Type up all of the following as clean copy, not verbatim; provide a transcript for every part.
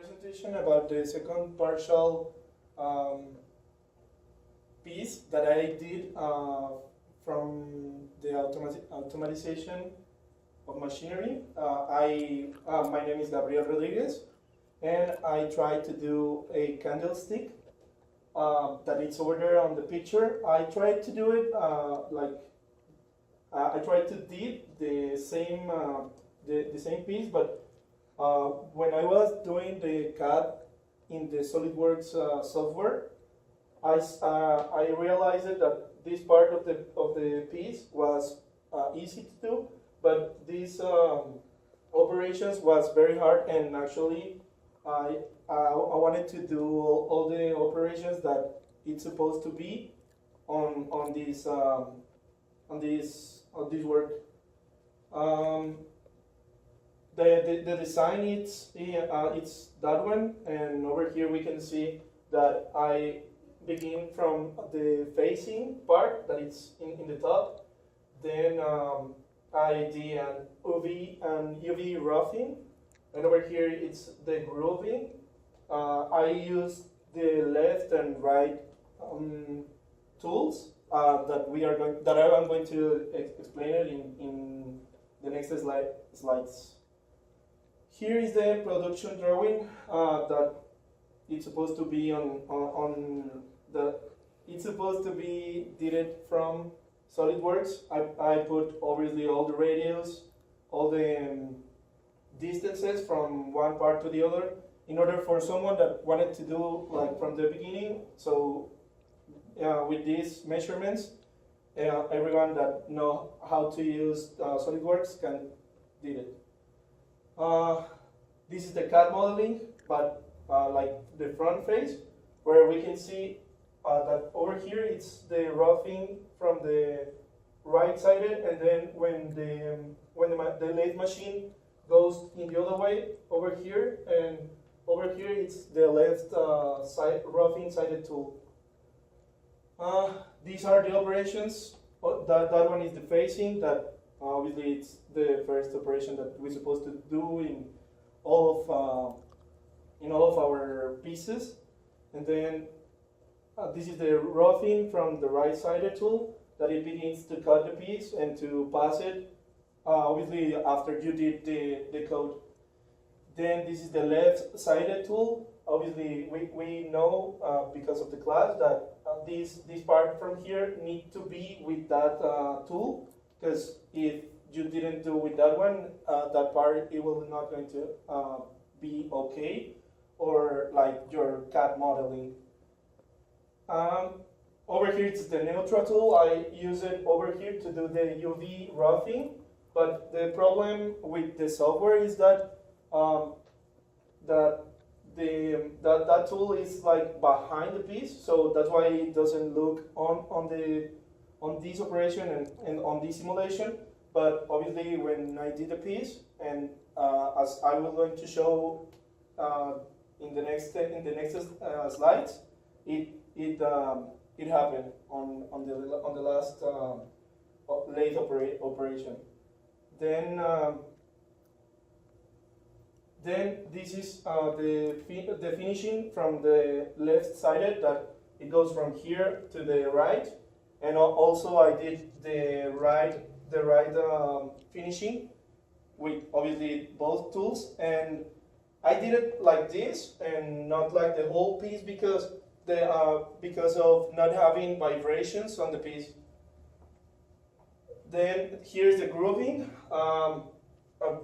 Presentation about the second partial um, piece that I did from the automatization of machinery. My name is Gabriel Rodríguez, and I tried to do a candlestick that it's over there on the picture. I tried to do it I tried to did the same piece, but when I was doing the CAD in the SolidWorks software, I realized that this part of the piece was easy to do, but these operations was very hard, and actually I wanted to do all the operations that it's supposed to be on this work. Um, the design it's that one, and over here we can see that I begin from the facing part that it's in the top. Then I did an UV roughing, and over here it's the grooving. I use the left and right tools that I am going to explain it in the next slides. Here is the production drawing that it's supposed to be on the. It's supposed to be did it from SolidWorks. I put obviously all the radius, all the distances from one part to the other, in order for someone that wanted to do like from the beginning. So with these measurements, everyone that know how to use SolidWorks can did it. This is the CAD modeling, but like the front face, where we can see that over here it's the roughing from the right sided, and then when the lathe machine goes in the other way over here, and over here it's the left side roughing sided tool. These are the operations. That one is the facing. That obviously it's the first operation that we're supposed to do in all of our pieces. And then this is the roughing from the right sided tool, that it begins to cut the piece and to pass it. Obviously after you did the code. Then this is the left sided tool. Obviously we know because of the class that this part from here need to be with that tool, because if you didn't do with that one, that part it will not going to be okay, or like your CAD modeling. Over here it's the neutral tool. I use it over here to do the UV roughing, but the problem with the software is that that tool is like behind the piece, so that's why it doesn't look on this operation and on this simulation. But obviously when I did the piece, and as I will going to show in the next slides, it happened on the last lathe operation. Then this is the finishing from the left sided, that it goes from here to the right, and also I did the right finishing with obviously both tools, and I did it like this and not like the whole piece, because of not having vibrations on the piece. Then here's the grooving.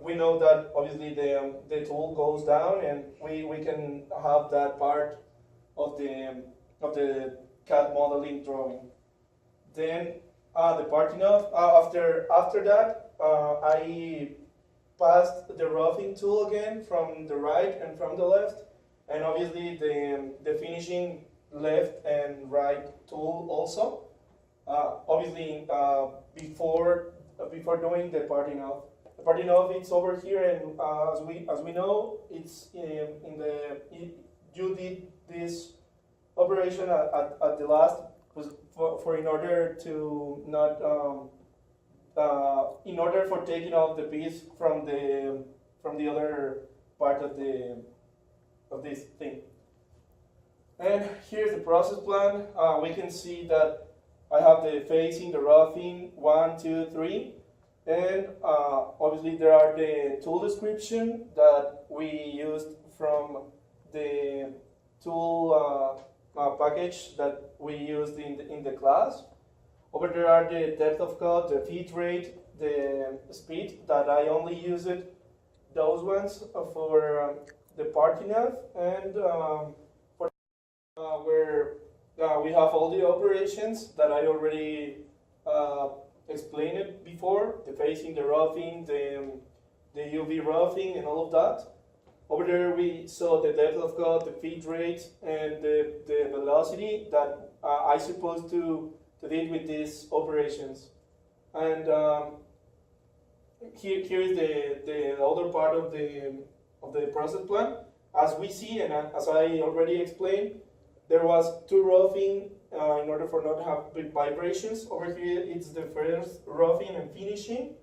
We know that obviously the tool goes down, and we can have that part of the CAD modeling drawing. Then the parting off. After that, I passed the roughing tool again from the right and from the left, and obviously the finishing left and right tool also. Obviously before doing the parting off. The parting off it's over here, and as we know, it's you did this operation at the last for in order to not in order for taking off the piece from the other part of this thing. And here's the process plan. We can see that I have the facing, the roughing, 1, 2, 3. And obviously there are the tool description that we used from the tool package that we used in the class. Over there are the depth of cut, the feed rate, the speed that I only used those ones for the parting F, and for where we have all the operations that I already explained it before, the facing, the roughing, the UV roughing, and all of that. Over there we saw the depth of cut, the feed rate, and the velocity that I supposed to deal with these operations. And here is the other part of the process plan. As we see, and as I already explained, there was 2 roughing in order for not to have big vibrations. Over here it's the first roughing and finishing,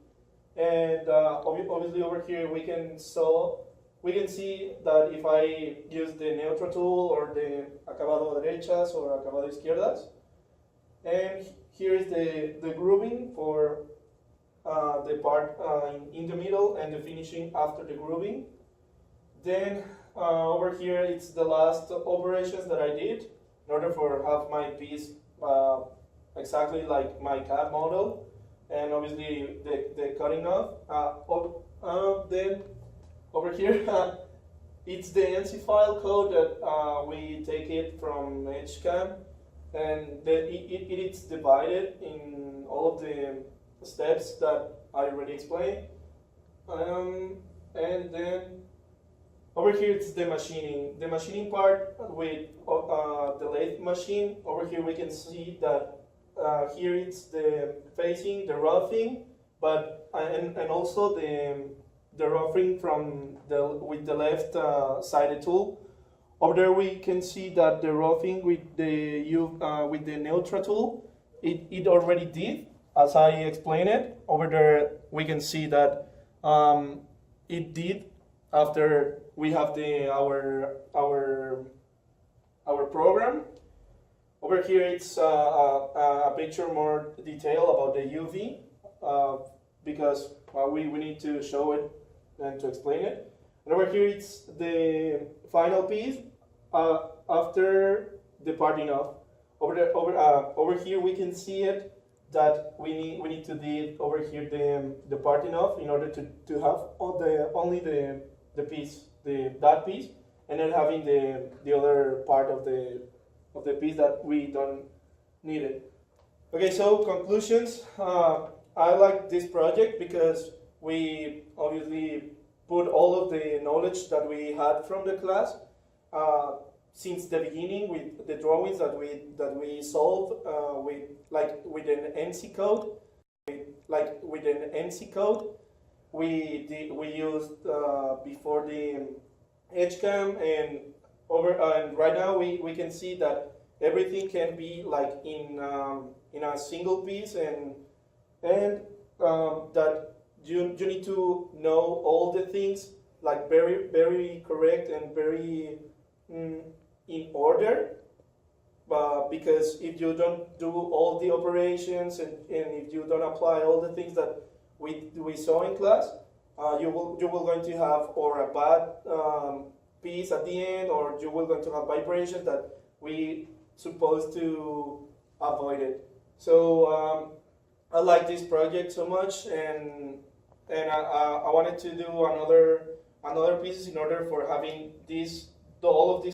and obviously over here we can see that if I use the neutral tool or the acabado derechas or acabado izquierdas. And here is the grooving for the part in the middle and the finishing after the grooving. Then over here it's the last operations that I did in order for have my piece exactly like my CAD model, and obviously the cutting off. Then over here it's the NC file code that we take it from HCAM, and it's divided in all of the steps that I already explained. And then over here it's the machining part with the lathe machine. Over here we can see that here it's the facing, the roughing, but and also the roughing from with the left sided tool. Over there we can see that the roughing with the neutral tool, it already did, as I explained it. Over there we can see that it did after we have our program. Over here it's a picture more detail about the UV because we need to show it and to explain it. And over here it's the final piece after the parting off. Over here we can see it that we need to do over here the parting off in order to have only the piece, that piece, and then having the other part of the piece that we don't need it. Okay, so conclusions. I like this project because we obviously put all of the knowledge that we had from the class since the beginning with the drawings that we solved with an NC code. We used before the HCAM, and right now we can see that everything can be like in a single piece, and that you need to know all the things like very, very correct and very in order, because if you don't do all the operations and if you don't apply all the things that we saw in class, you will going to have or a bad piece at the end, or you will going to have vibrations that we supposed to avoid it. So I like this project so much, and I wanted to do another pieces in order for having all of these